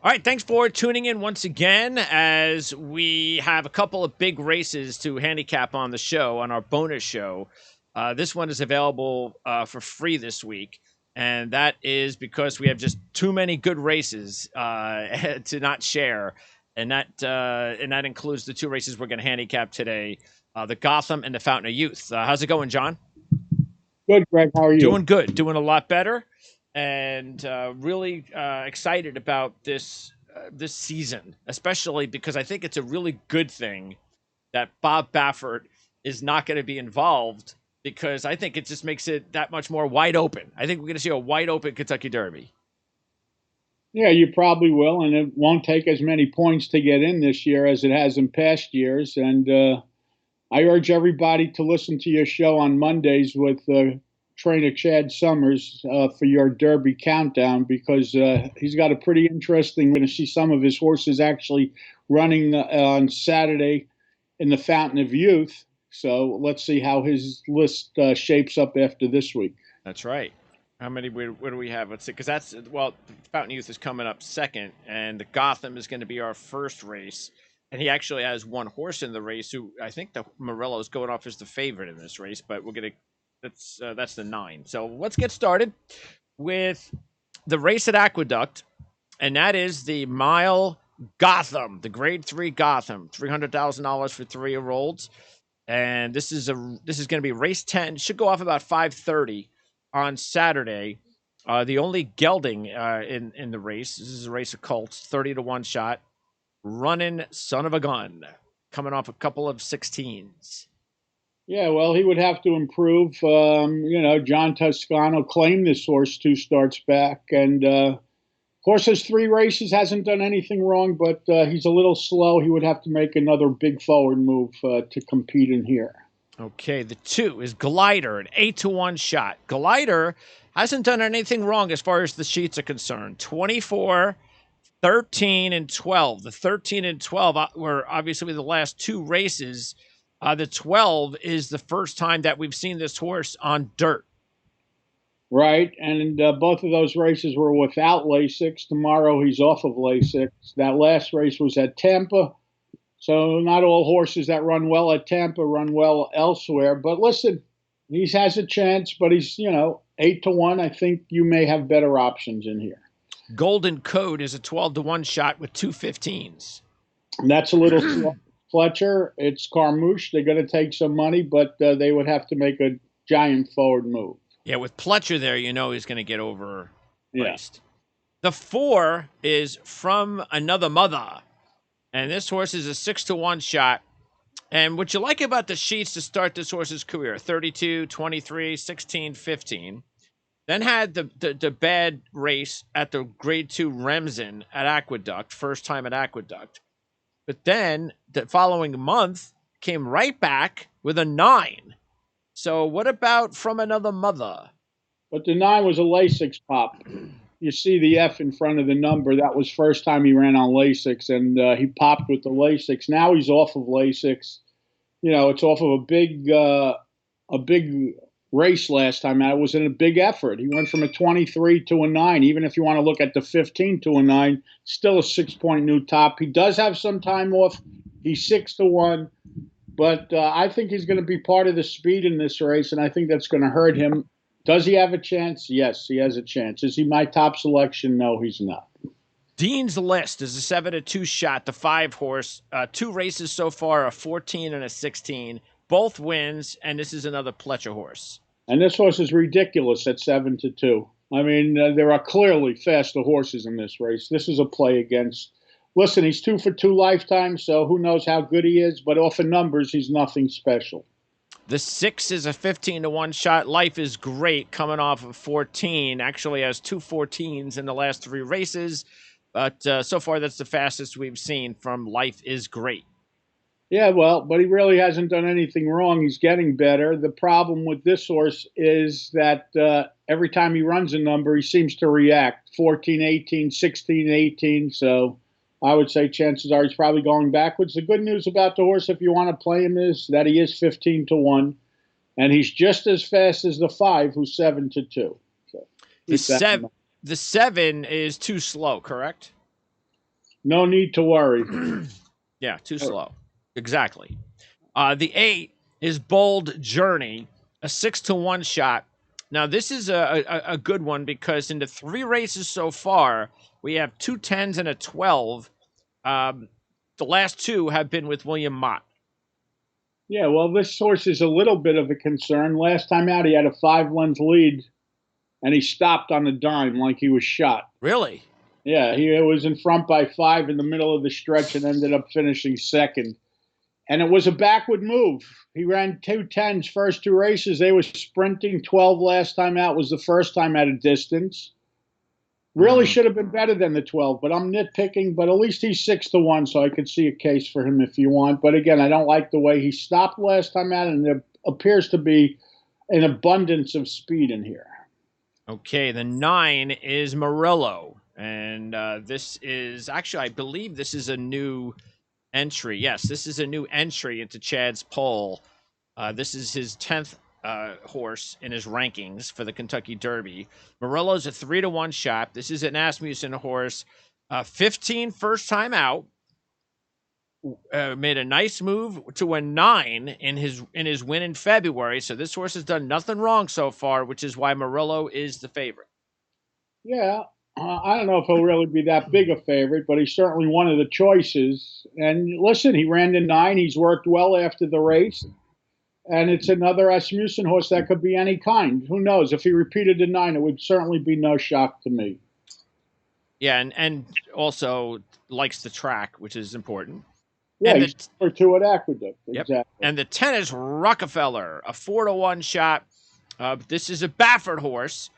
All right, thanks for tuning in once again as we have a couple of big races to handicap on the show, on our bonus show. This one is available for free this week, and that is because we have just too many good races to not share, and that includes the two races we're going to handicap today, the Gotham and the Fountain of Youth. How's it going, John? Good, Greg. How are you? Doing good, doing a lot better, and really excited about this season, especially because I think it's a really good thing that Bob Baffert is not going to be involved because I think it just makes it that much more wide open. I think we're going to see a wide open Kentucky Derby. Yeah, you probably will, and it won't take as many points to get in this year as it has in past years. And I urge everybody to listen to your show on Mondays with trainer Chad Summers for your Derby countdown because he's got a pretty interesting. We're going to see some of his horses actually running on Saturday in the Fountain of Youth. So let's see how his list shapes up after this week. That's right. How many? What do we have? Let's see. Because that's well, Fountain Youth is coming up second, and the Gotham is going to be our first race. And he actually has one horse in the race who I think the Morello is going off as the favorite in this race, but we're gonna that's the 9. So let's get started with the race at Aqueduct, and that is the mile Gotham, the Grade 3 Gotham, $300,000 for 3-year-olds, and this is going to be race 10. Should go off about 5:30 on Saturday. The only gelding in the race. This is a race of Colts, 30-1 shot. Running son of a gun, coming off a couple of 16s. Yeah, well, he would have to improve. John Toscano claimed this horse 2 starts back, and horse has 3 races, hasn't done anything wrong, but he's a little slow. He would have to make another big forward move to compete in here. Okay, the 2 is Glider, an 8-1 shot. Glider hasn't done anything wrong as far as the sheets are concerned. 24, 13, and 12. The 13 and 12 were obviously the last 2 races. The 12 is the first time that we've seen this horse on dirt. Right, and both of those races were without Lasix. Tomorrow he's off of Lasix. That last race was at Tampa, so not all horses that run well at Tampa run well elsewhere. But listen, he has a chance, but he's 8-1. I think you may have better options in here. Golden Code is a 12-1 shot with 2 15s. And that's a little slow. Fletcher, it's Carmouche. They're going to take some money, but they would have to make a giant forward move. Yeah, with Pletcher there, he's going to get overpriced. Yeah. The 4 is From Another Mother, and this horse is a 6-1 shot. And what you like about the sheets to start this horse's career, 32, 23, 16, 15. Then had the bad race at the Grade 2 Remsen at Aqueduct, first time at Aqueduct. But then the following month came right back with a 9. So what about From Another Mother? But the 9 was a Lasix pop. You see the F in front of the number. That was first time he ran on Lasix, and he popped with the Lasix. Now he's off of Lasix. It's off of a big race last time. It was in a big effort. He went from a 23 to a 9. Even if you want to look at the 15 to a 9, still a 6-point new top. He does have some time off. He's 6-1, but I think he's going to be part of the speed in this race, and I think that's going to hurt him. Does he have a chance? Yes, he has a chance. Is he my top selection? No, he's not. Dean's List is a 7-2 shot, the 5 horse. 2 races so far, a 14 and a 16. Both wins, and this is another Pletcher horse. And this horse is ridiculous at 7-2. I mean, there are clearly faster horses in this race. This is a play against. Listen, he's 2 for 2 lifetimes, so who knows how good he is, but off of numbers, he's nothing special. The 6 is a 15-1 shot. Life is Great, coming off of 14. Actually has 2 14s in the last 3 races, but so far that's the fastest we've seen from Life is Great. Yeah, well, but he really hasn't done anything wrong. He's getting better. The problem with this horse is that every time he runs a number, he seems to react. 14, 18, 16, 18. So I would say chances are he's probably going backwards. The good news about the horse, if you want to play him, is that he is 15-1. And he's just as fast as the 5, who's 7-2. So the 7 is too slow, correct? No need to worry. Yeah, too slow. Exactly. The 8 is Bold Journey, a 6-1 shot. Now, this is a good one because in the 3 races so far, we have 2 10s and a 12. The last 2 have been with William Mott. Yeah, well, this horse is a little bit of a concern. Last time out, he had a 5 length lead, and he stopped on a dime like he was shot. Really? Yeah, he was in front by 5 in the middle of the stretch and ended up finishing second. And it was a backward move. He ran 2 10s first 2 races. They were sprinting. 12 last time out was the first time at a distance. Really should have been better than the 12, but I'm nitpicking. But at least he's 6-1, so I could see a case for him if you want. But again, I don't like the way he stopped last time out, and there appears to be an abundance of speed in here. Okay, the 9 is Murillo. And this is actually, I believe this is a new entry. Yes, this is a new entry into Chad's poll. This is his 10th horse in his rankings for the Kentucky Derby. Murillo's a 3-1 shot. This is an Asmussen horse. 15 first time out. Made a nice move to a 9 in his win in February. So this horse has done nothing wrong so far, which is why Murillo is the favorite. Yeah, I don't know if he'll really be that big a favorite, but he's certainly one of the choices. And listen, he ran the 9. He's worked well after the race. And it's another Asmussen horse that could be any kind. Who knows? If he repeated the 9, it would certainly be no shock to me. Yeah, and also likes the track, which is important. Yeah, he's or 2 at Aqueduct. Yep. Exactly. And the 10 is Rockefeller, a 4-1 shot. This is a Baffert horse,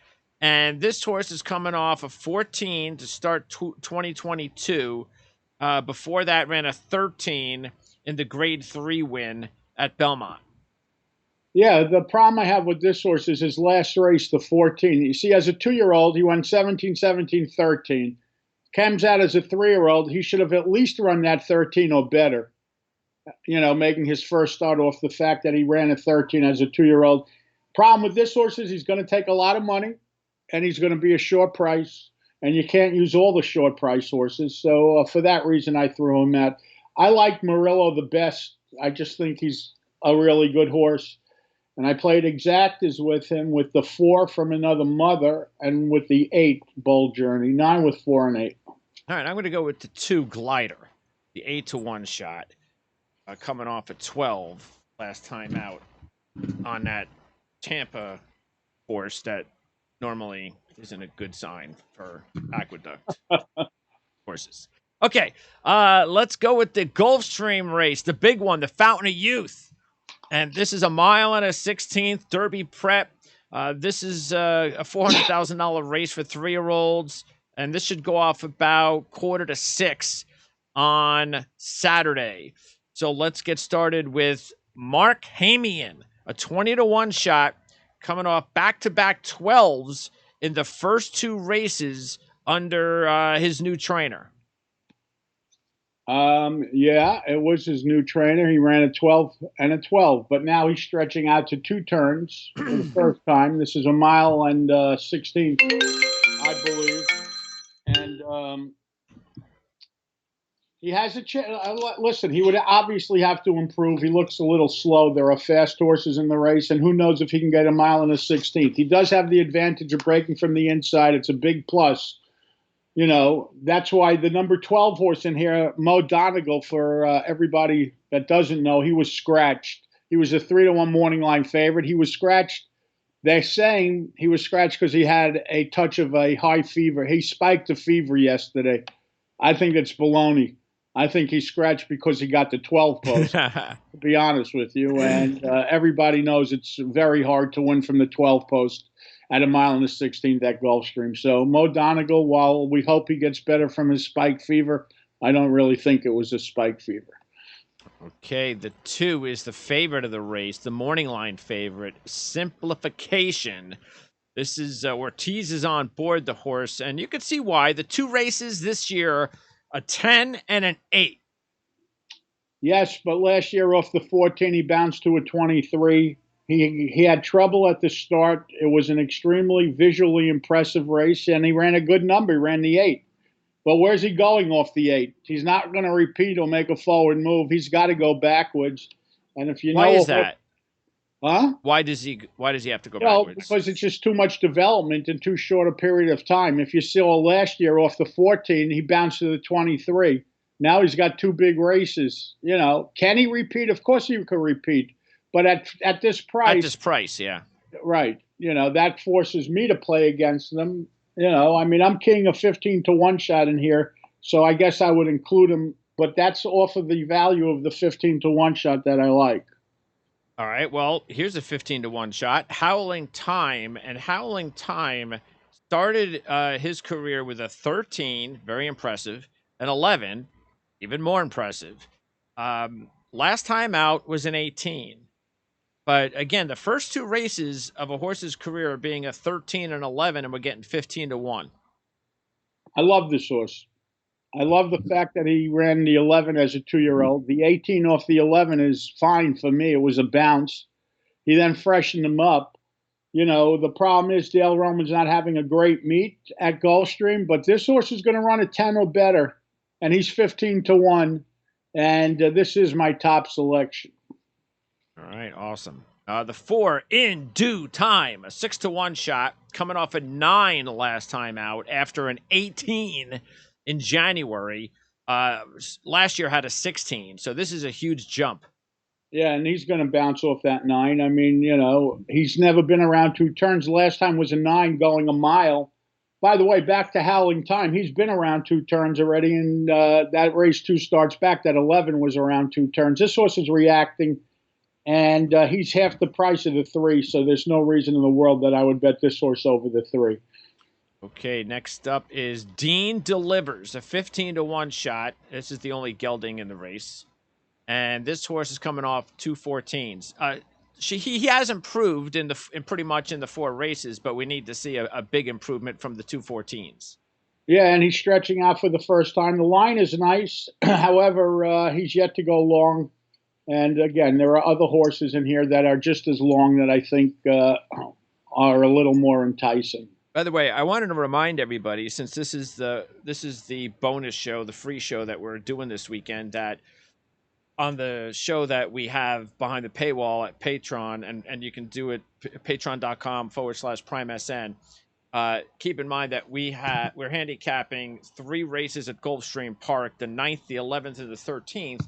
and this horse is coming off a 14 to start 2022. Before that, ran a 13 in the Grade 3 win at Belmont. Yeah, the problem I have with this horse is his last race, the 14. You see, as a 2-year-old, he won 17, 17, 13. Comes out as a 3-year-old, he should have at least run that 13 or better. You know, making his first start off the fact that he ran a 13 as a 2-year-old. Problem with this horse is he's going to take a lot of money, and he's going to be a short price, and you can't use all the short price horses. So for that reason, I threw him out. I like Murillo the best. I just think he's a really good horse. And I played exactas with him with the 4 from another mother and with the 8 Bold Journey, 9 with 4 and 8. All right, I'm going to go with the 2 Glider, the 8-1 shot, coming off at 12 last time out on that Tampa horse that normally isn't a good sign for Aqueduct horses. Okay, let's go with the Gulfstream race, the big one, the Fountain of Youth. And this is a 1.16 Derby prep. This is a $400,000 race for 3-year-olds. And this should go off about 5:45 on Saturday. So let's get started with Mark Hamian, a 20-1 shot, coming off back-to-back 12s in the first 2 races under his new trainer. Yeah, it was his new trainer. He ran a 12 and a 12, but now he's stretching out to 2 turns for the first time. This is a 1.16 I believe. And he has a chance. Listen, he would obviously have to improve. He looks a little slow. There are fast horses in the race, and who knows if he can get a 1.16. He does have the advantage of breaking from the inside. It's a big plus. You know, that's why the number 12 horse in here, Mo Donegal, for everybody that doesn't know, he was scratched. He was a 3-1 morning line favorite. He was scratched. They're saying he was scratched because he had a touch of a high fever. He spiked a fever yesterday. I think it's baloney. I think he scratched because he got the 12 post, to be honest with you. And everybody knows it's very hard to win from the 12 post at a 1.16 at Gulfstream. So Mo Donegal, while we hope he gets better from his spike fever, I don't really think it was a spike fever. Okay, the 2 is the favorite of the race, the morning line favorite, Simplification. This is Ortiz is on board the horse, and you can see why. The 2 races this year, a 10 and an 8. Yes, but last year off the 14, he bounced to a 23. He had trouble at the start. It was an extremely visually impressive race, and he ran a good number. He ran the 8. But where's he going off the 8? He's not going to repeat or make a forward move. He's got to go backwards. And if you Why know is a horse, that? huh? Why does he have to go Well, backwards? because it's just too much development in too short a period of time. If you saw last year off the 14, he bounced to the 23. Now he's got two big races. Can he repeat? Of course he could repeat. But at this At price, this price, yeah. right, that forces me to play against them. I mean, I'm king of 15 to 1 shot in here. So I guess I would include him. But that's off of the value of the 15 to 1 shot that I like. All right. Well, here's a 15 to 1 shot. Howling Time. And Howling Time started his career with a 13, very impressive, an 11, even more impressive. Last time out was an 18. But again, the first two races of a horse's career are being a 13 and 11, and we're getting 15 to 1. I love this horse. I love the fact that he ran the 11 as a 2-year-old. The 18 off the 11 is fine for me. It was a bounce. He then freshened him up. The problem is Dale Roman's not having a great meet at Gulfstream, but this horse is going to run a 10 or better, and he's 15 to 1, and this is my top selection. All right, awesome. The 4 In Due Time, a 6 to 1 shot, coming off a 9 last time out after an 18 in January. Last year had a 16, so this is a huge jump. Yeah, and he's going to bounce off that 9. I mean, he's never been around 2 turns. Last time was a 9 going a mile. By the way, back to Howling Time, he's been around 2 turns already, and that race 2 starts back. That 11 was around 2 turns. This horse is reacting, and he's half the price of the 3, so there's no reason in the world that I would bet this horse over the 3. Okay, next up is Dean Delivers, a 15 to 1 shot. This is the only gelding in the race. And this horse is coming off 2 14s. He has improved in pretty much in the 4 races, but we need to see a big improvement from the 2 14s. Yeah, and he's stretching out for the first time. The line is nice. However, he's yet to go long. And again, there are other horses in here that are just as long that I think are a little more enticing. By the way, I wanted to remind everybody, since this is the bonus show, the free show that we're doing this weekend, that on the show that we have behind the paywall at Patreon, and you can do it patreon.com/PrimeSN. Keep in mind that we're handicapping 3 races at Gulfstream Park, the 9th, the 11th, and the 13th.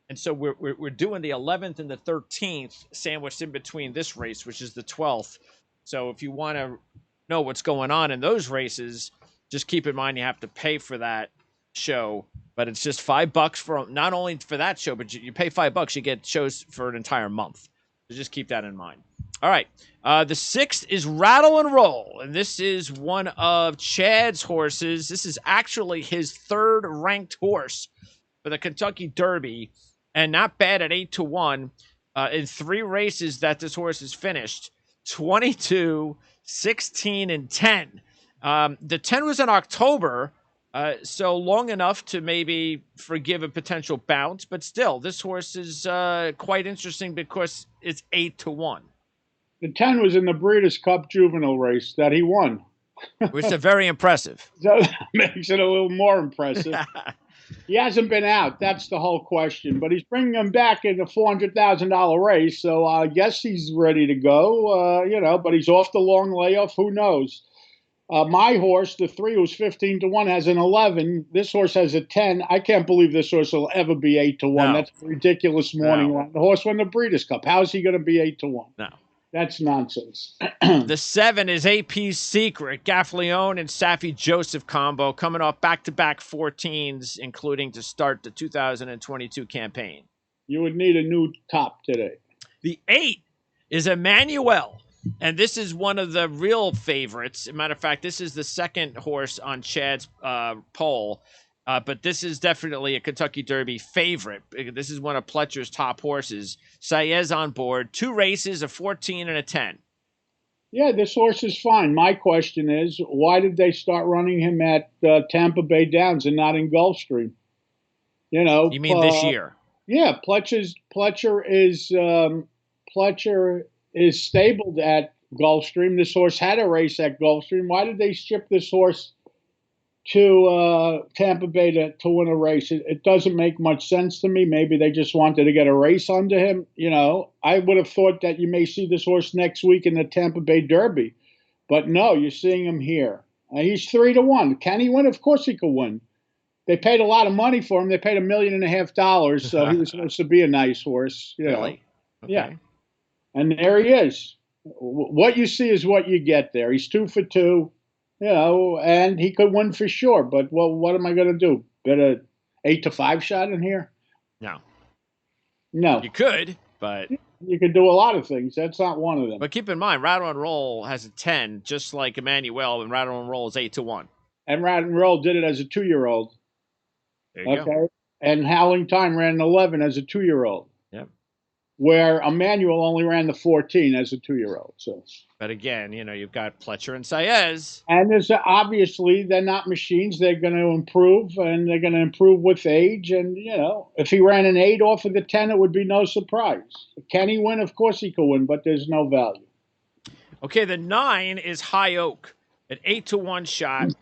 And so we're doing the 11th and the 13th sandwiched in between this race, which is the 12th. So if you want to know what's going on in those races, just keep in mind you have to pay for that show. But it's just $5 for not only for that show, but you pay $5, you get shows for an entire month. So just keep that in mind. All right. The 6th is Rattle and Roll, and this is one of Chad's horses. This is actually his 3rd ranked horse for the Kentucky Derby, and not bad at 8 to 1 in 3 races that this horse has finished: 22, 16, and 10. The 10 was in October. So long enough to maybe forgive a potential bounce, but still, this horse is quite interesting because it's 8 to 1. The 10 was in the Breeders' Cup Juvenile race that he won. Which is very impressive. So that makes it a little more impressive. He hasn't been out. That's the whole question. But he's bringing him back in a $400,000 race, so I guess he's ready to go. But he's off the long layoff. Who knows? My horse, the 3, who's 15 to 1, has an 11. This horse has a 10. I can't believe this horse will ever be 8 to 1. No. That's a ridiculous morning line. The horse won the Breeders' Cup. How is he going to be 8 to 1? No. That's nonsense. The 7 is AP's Secret, Gaffleone and Safi Joseph combo, coming off back-to-back 14s, including to start the 2022 campaign. You would need a new top today. The 8 is Emmanuel. And this is one of the real favorites. As a matter of fact, this is the 2nd horse on Chad's poll. But this is definitely a Kentucky Derby favorite. This is one of Pletcher's top horses. Saez on board. 2 races, a 14 and a 10. Yeah, this horse is fine. My question is, why did they start running him at Tampa Bay Downs and not in Gulfstream? You mean this year? Yeah, Pletcher is stabled at Gulfstream. This horse had a race at Gulfstream. Why did they ship this horse to Tampa Bay to win a race. It doesn't make much sense to me. Maybe they just wanted to get a race under him. I would have thought that you may see this horse next week in the Tampa Bay Derby. But no, you're seeing him here. He's 3-1. Can he win? Of course he could win. They paid a lot of money for him. They paid $1.5 million, so he was supposed to be a nice horse. Really? Okay. Yeah. And there he is. What you see is what you get there. He's 2 for 2, and he could win for sure. But what am I going to do? Bet a 8-5 shot in here? No. You could, but you could do a lot of things. That's not one of them. But keep in mind, Rattle and Roll has a 10, just like Emmanuel, and Rattle and Roll is 8-1. And Rattle and Roll did it as a 2-year-old. There you go. And Howling Time ran an 11 as a 2-year-old. Yep. Where Emmanuel only ran the 14 as a 2-year-old. So. But again, you've got Pletcher and Saez. And there's obviously they're not machines. They're going to improve, and they're going to improve with age. And if he ran an 8 off of the 10, it would be no surprise. Can he win? Of course he could win, but there's no value. Okay, the 9 is High Oak, an 8-1 shot.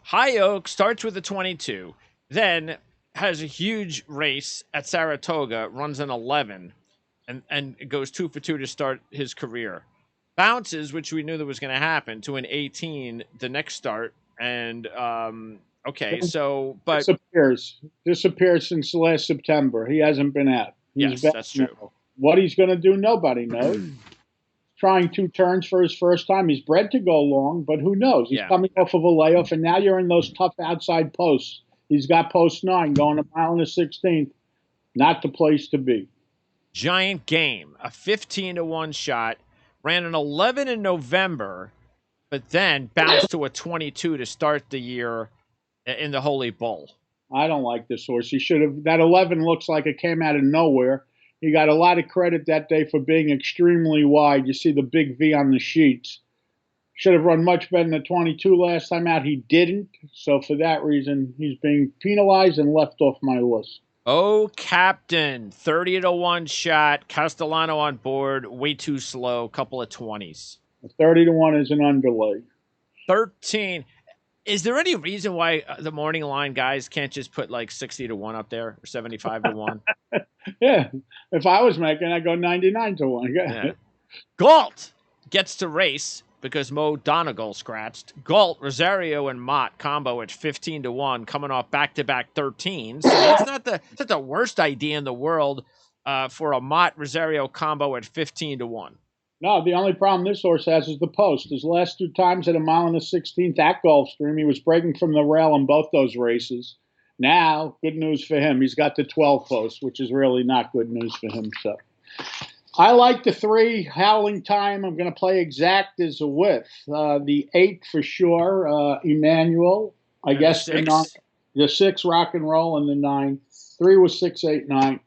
High Oak starts with a 22, then has a huge race at Saratoga, runs an 11, and goes 2 for 2 to start his career. Bounces, which we knew that was going to happen, to an 18 the next start. And, but... Disappears since last September. He hasn't been out. Yes, that's true. Now. What he's going to do, nobody knows. Trying 2 turns for his first time. He's bred to go long, but who knows? He's coming off of a layoff, and now you're in those tough outside posts. He's got post 9 going a mile and a 16th. Not the place to be. Giant Game, a 15-1 shot. Ran an 11 in November, but then bounced to a 22 to start the year in the Holy Bull. I don't like this horse. He should have. That 11 looks like it came out of nowhere. He got a lot of credit that day for being extremely wide. You see the big V on the sheets. Should have run much better than the 22 last time out. He didn't. So for that reason, he's being penalized and left off my list. Oh, Captain, 30-1 shot. Castellano on board, way too slow. Couple of 20s. 30-1 is an underlay. 13. Is there any reason why the morning line guys can't just put like 60-1 up there or 75-1? Yeah. If I was making, I'd go 99-1. Yeah. Galt gets to race because Mo Donegal scratched. Galt, Rosario, and Mott combo at 15-1, coming off back-to-back 13s. So that's not the worst idea in the world for a Mott Rosario combo at 15-1. No, the only problem this horse has is the post. His last 2 times at a mile and a 16th at Gulfstream, he was breaking from the rail in both those races. Now, good news for him. He's got the 12 post, which is really not good news for him. So I like the 3, Howling Time. I'm going to play exact as a width. The 8 for sure, Emmanuel. I guess the 6, Rock and Roll, and the 9. 3 was 6, 8, 9.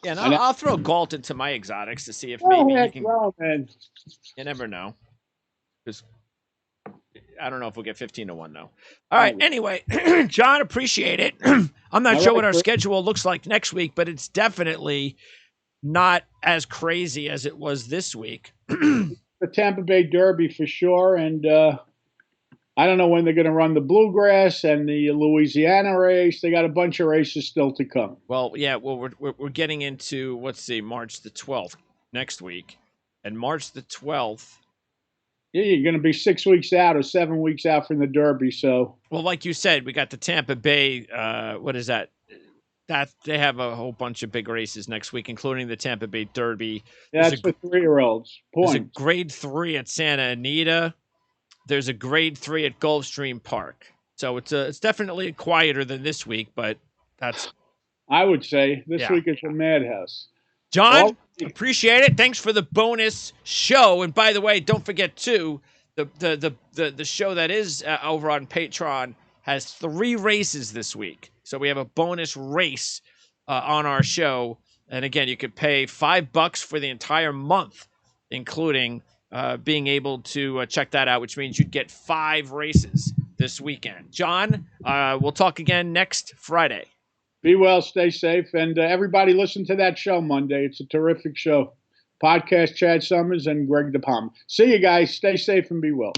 Yeah, and I'll throw Galt into my exotics to see if maybe he can. Man. You never know. Because I don't know if we'll get 15-1 though. All right. Anyway, John, appreciate it. I'm not sure what our schedule looks like next week, but it's definitely not as crazy as it was this week. The Tampa Bay Derby for sure, and I don't know when they're going to run the Bluegrass and the Louisiana race. They got a bunch of races still to come. Well, yeah. Well, we're getting into March the 12th next week, and March the 12th. Yeah, you're going to be 6 weeks out or 7 weeks out from the Derby. So, well, like you said, we got the Tampa Bay. What is that? That they have a whole bunch of big races next week, including the Tampa Bay Derby. That's for 3-year-olds. There's a grade 3 at Santa Anita. There's a grade 3 at Gulfstream Park. So it's definitely quieter than this week, but that's. I would say this week is a madhouse. John, appreciate it. Thanks for the bonus show. And by the way, don't forget too, the show that is over on Patreon has 3 races this week. So we have a bonus race on our show. And again, you could pay $5 for the entire month, including being able to check that out, which means you'd get 5 races this weekend. John, we'll talk again next Friday. Be well, stay safe, and everybody listen to that show Monday. It's a terrific show. Podcast Chad Summers and Greg DePalma. See you guys. Stay safe and be well.